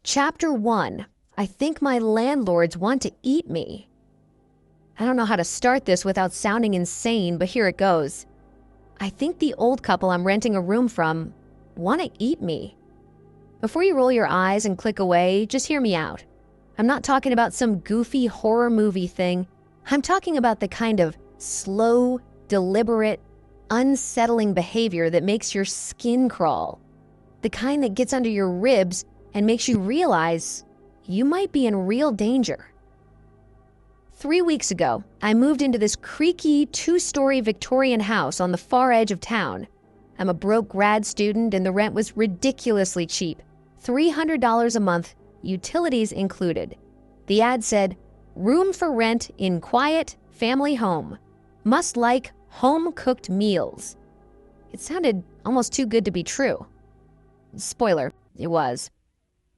Chapter 1. I think my landlords want to eat me. I don't know how to start this without sounding insane, but here it goes. I think the old couple I'm renting a room from want to eat me. Before you roll your eyes and click away, just hear me out. I'm not talking about some goofy horror movie thing. I'm talking about the kind of slow, deliberate, unsettling behavior that makes your skin crawl. The kind that gets under your ribs and makes you realize you might be in real danger. 3 weeks ago, I moved into this creaky 2-story Victorian house on the far edge of town. I'm a broke grad student and the rent was ridiculously cheap, $300 a month, utilities included. The ad said, "Room for rent in quiet family home. Must like home-cooked meals." It sounded almost too good to be true. Spoiler, it was.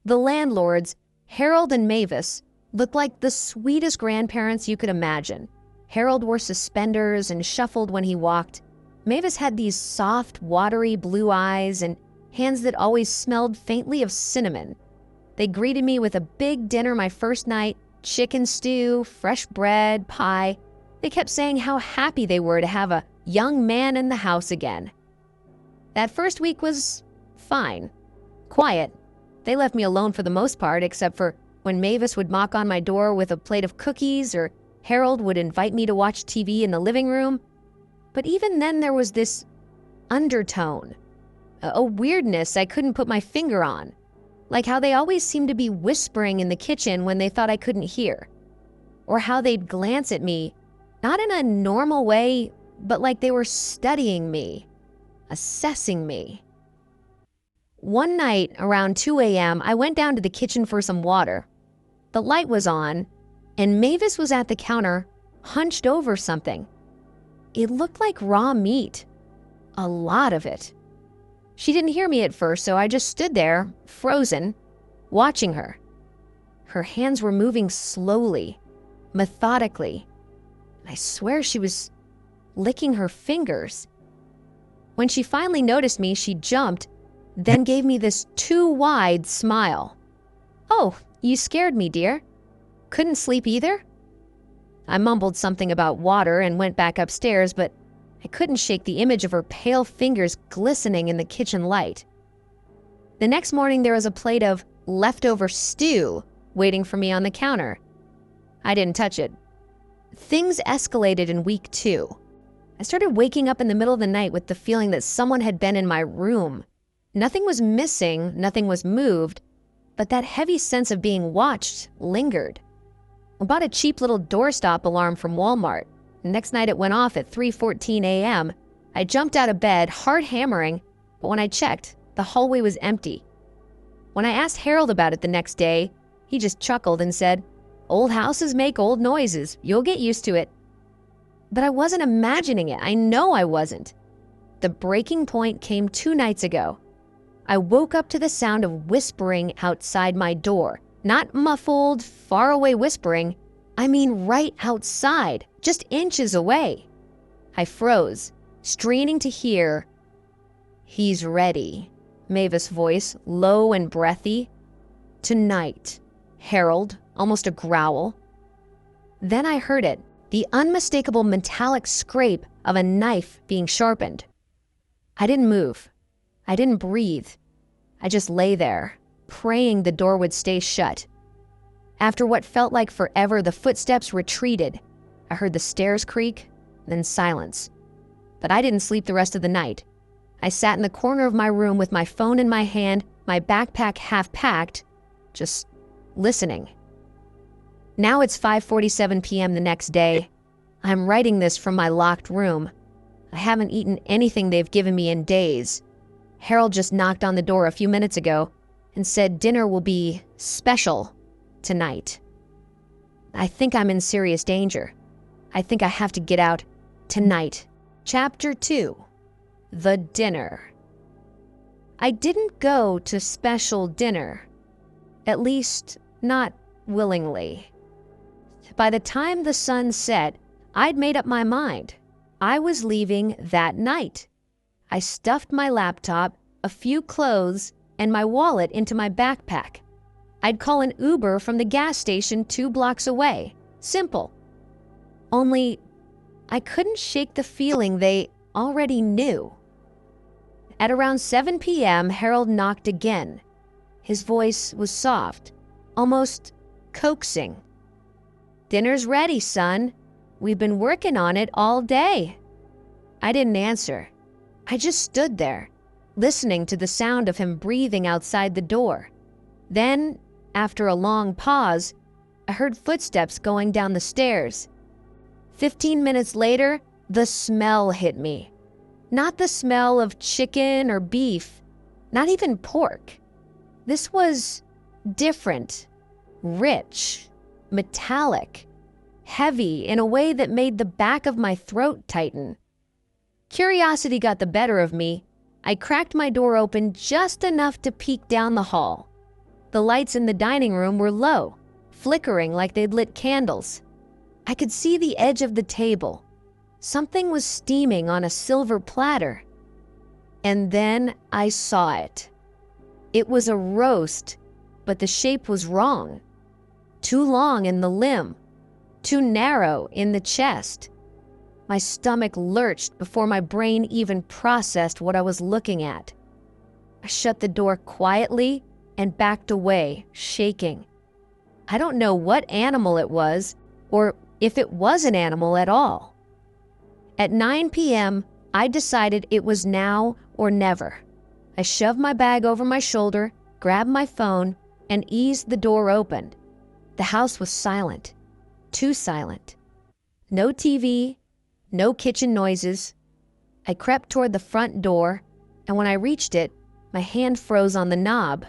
The landlords, Harold and Mavis, looked like the sweetest grandparents you could imagine. Harold wore suspenders and shuffled when he walked. Mavis had these soft, watery blue eyes and hands that always smelled faintly of cinnamon. They greeted me with a big dinner my first night, chicken stew, fresh bread, pie. They kept saying how happy they were to have a young man in the house again. That first week was fine. Quiet. They left me alone for the most part, except for when Mavis would knock on my door with a plate of cookies or Harold would invite me to watch TV in the living room. But even then there was this undertone, a weirdness I couldn't put my finger on, like how they always seemed to be whispering in the kitchen when they thought I couldn't hear, or how they'd glance at me, not in a normal way, but like they were studying me, assessing me. One night around 2 a.m., I went down to the kitchen for some water. The light was on, and Mavis was at the counter, hunched over something. It looked like raw meat. A lot of it. She didn't hear me at first, so I just stood there, frozen, watching her. Her hands were moving slowly, methodically. I swear she was licking her fingers. When she finally noticed me, she jumped, then gave me this too wide smile. "Oh, you scared me, dear. Couldn't sleep either?" I mumbled something about water and went back upstairs, but I couldn't shake the image of her pale fingers glistening in the kitchen light. The next morning, there was a plate of leftover stew waiting for me on the counter. I didn't touch it. Things escalated in week 2. I started waking up in the middle of the night with the feeling that someone had been in my room. Nothing was missing, nothing was moved, but that heavy sense of being watched lingered. I bought a cheap little doorstop alarm from Walmart. Next night it went off at 3:14 a.m. I jumped out of bed, hard hammering, but when I checked, the hallway was empty. When I asked Harold about it the next day, he just chuckled and said, "Old houses make old noises. You'll get used to it." But I wasn't imagining it. I know I wasn't. The breaking point came 2 nights ago. I woke up to the sound of whispering outside my door. Not muffled, faraway whispering. I mean right outside, just inches away. I froze, straining to hear, "He's ready." Mavis' voice, low and breathy. "Tonight." Harold, almost a growl. Then I heard it, the unmistakable metallic scrape of a knife being sharpened. I didn't move. I didn't breathe. I just lay there, praying the door would stay shut. After what felt like forever, the footsteps retreated. I heard the stairs creak, then silence. But I didn't sleep the rest of the night. I sat in the corner of my room with my phone in my hand, my backpack half packed, just listening. Now it's 5:47 p.m. the next day. I'm writing this from my locked room. I haven't eaten anything they've given me in days. Harold just knocked on the door a few minutes ago and said dinner will be special tonight. I think I'm in serious danger. I think I have to get out tonight. Chapter 2. The Dinner. I didn't go to special dinner. At least, not willingly. By the time the sun set, I'd made up my mind. I was leaving that night. I stuffed my laptop, a few clothes, and my wallet into my backpack. I'd call an Uber from the gas station 2 blocks away. Simple. Only, I couldn't shake the feeling they already knew. At around 7 p.m., Harold knocked again. His voice was soft, almost coaxing. "Dinner's ready, son. We've been working on it all day." I didn't answer. I just stood there, listening to the sound of him breathing outside the door. Then, after a long pause, I heard footsteps going down the stairs. 15 minutes later, the smell hit me. Not the smell of chicken or beef, not even pork. This was different, rich, metallic, heavy in a way that made the back of my throat tighten. Curiosity got the better of me. I cracked my door open just enough to peek down the hall. The lights in the dining room were low, flickering like they'd lit candles. I could see the edge of the table. Something was steaming on a silver platter. And then I saw it. It was a roast, but the shape was wrong. Too long in the limb, too narrow in the chest. My stomach lurched before my brain even processed what I was looking at. I shut the door quietly and backed away, shaking. I don't know what animal it was, or if it was an animal at all. At 9 p.m., I decided it was now or never. I shoved my bag over my shoulder, grabbed my phone, and eased the door open. The house was silent. Too silent. No TV, no kitchen noises. I crept toward the front door, and when I reached it, my hand froze on the knob.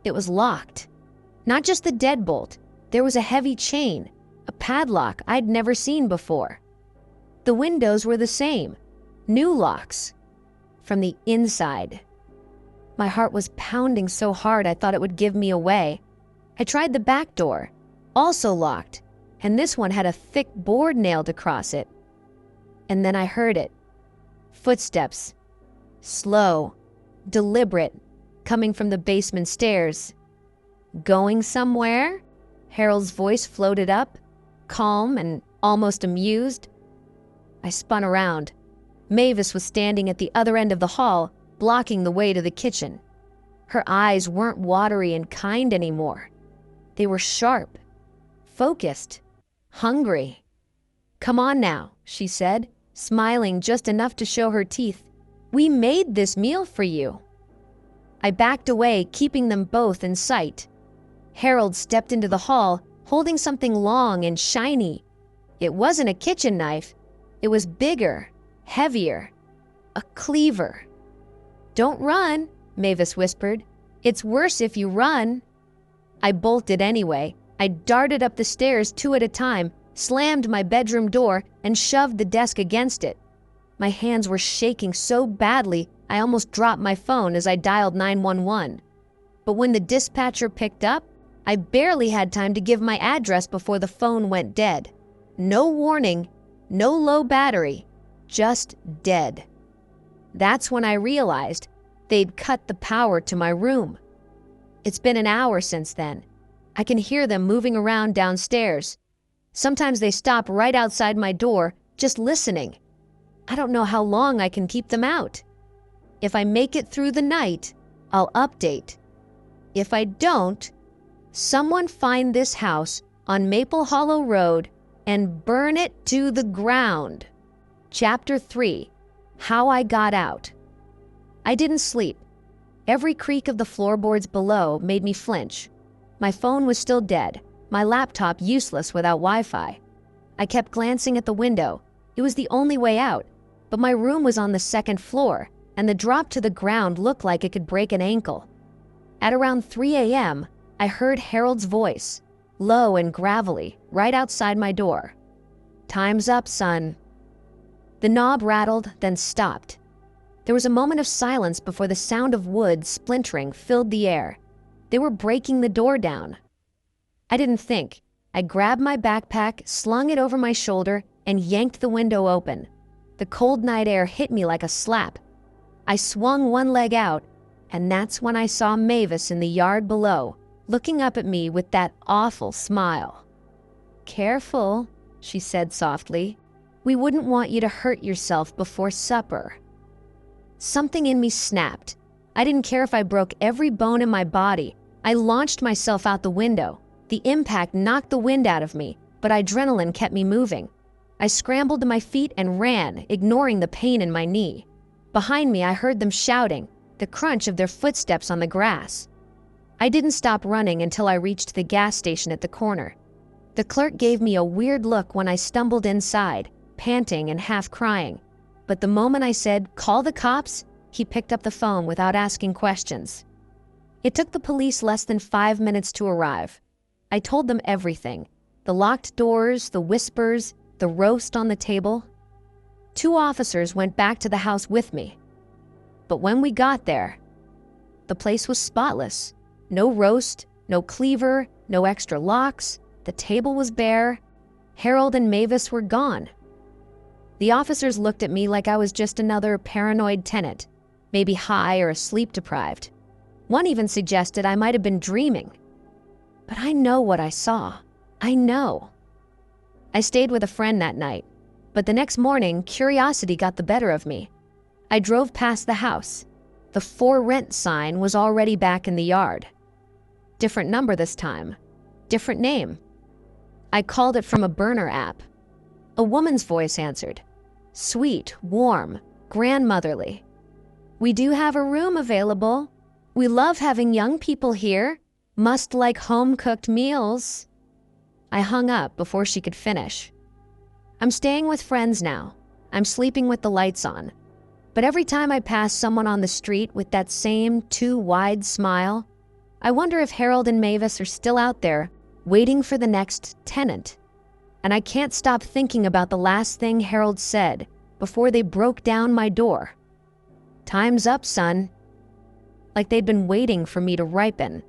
It was locked. Not just the deadbolt. There was a heavy chain, a padlock I'd never seen before. The windows were the same, new locks, from the inside. My heart was pounding so hard I thought it would give me away. I tried the back door, also locked, and this one had a thick board nailed across it. And then I heard it. Footsteps. Slow, deliberate, coming from the basement stairs. "Going somewhere?" Harold's voice floated up, calm and almost amused. I spun around. Mavis was standing at the other end of the hall, blocking the way to the kitchen. Her eyes weren't watery and kind anymore. They were sharp, focused, hungry. "Come on now," she said, smiling just enough to show her teeth. "We made this meal for you." I backed away, keeping them both in sight. Harold stepped into the hall, holding something long and shiny. It wasn't a kitchen knife. It was bigger, heavier. A cleaver. "Don't run," Mavis whispered. "It's worse if you run." I bolted anyway. I darted up the stairs 2 at a time, slammed my bedroom door, and shoved the desk against it. My hands were shaking so badly I almost dropped my phone as I dialed 911. But when the dispatcher picked up, I barely had time to give my address before the phone went dead. No warning, no low battery, just dead. That's when I realized they'd cut the power to my room. It's been an hour since then. I can hear them moving around downstairs. Sometimes they stop right outside my door, just listening. I don't know how long I can keep them out. If I make it through the night, I'll update. If I don't, someone find this house on Maple Hollow Road and burn it to the ground. Chapter 3. How I Got Out. I didn't sleep. Every creak of the floorboards below made me flinch. My phone was still dead, my laptop useless without Wi-Fi. I kept glancing at the window. It was the only way out, but my room was on the 2nd floor, and the drop to the ground looked like it could break an ankle. At around 3 a.m., I heard Harold's voice, low and gravelly, right outside my door. "Time's up, son." The knob rattled, then stopped. There was a moment of silence before the sound of wood splintering filled the air. They were breaking the door down. I didn't think. I grabbed my backpack, slung it over my shoulder, and yanked the window open. The cold night air hit me like a slap. I swung one leg out, and that's when I saw Mavis in the yard below, looking up at me with that awful smile. "Careful," she said softly. "We wouldn't want you to hurt yourself before supper." Something in me snapped. I didn't care if I broke every bone in my body. I launched myself out the window. The impact knocked the wind out of me, but adrenaline kept me moving. I scrambled to my feet and ran, ignoring the pain in my knee. Behind me, I heard them shouting, the crunch of their footsteps on the grass. I didn't stop running until I reached the gas station at the corner. The clerk gave me a weird look when I stumbled inside, panting and half crying. But the moment I said, "Call the cops," he picked up the phone without asking questions. It took the police less than 5 minutes to arrive. I told them everything. The locked doors, the whispers, the roast on the table. 2 officers went back to the house with me. But when we got there, the place was spotless. No roast, no cleaver, no extra locks. The table was bare. Harold and Mavis were gone. The officers looked at me like I was just another paranoid tenant, maybe high or sleep-deprived. One even suggested I might have been dreaming. But I know what I saw. I know. I stayed with a friend that night, but the next morning, curiosity got the better of me. I drove past the house. The "For Rent" sign was already back in the yard. Different number this time. Different name. I called it from a burner app. A woman's voice answered. Sweet, warm, grandmotherly. "We do have a room available. We love having young people here. Must like home-cooked meals." I hung up before she could finish. I'm staying with friends now. I'm sleeping with the lights on. But every time I pass someone on the street with that same too wide smile, I wonder if Harold and Mavis are still out there, waiting for the next tenant. And I can't stop thinking about the last thing Harold said before they broke down my door. "Time's up, son." Like they'd been waiting for me to ripen.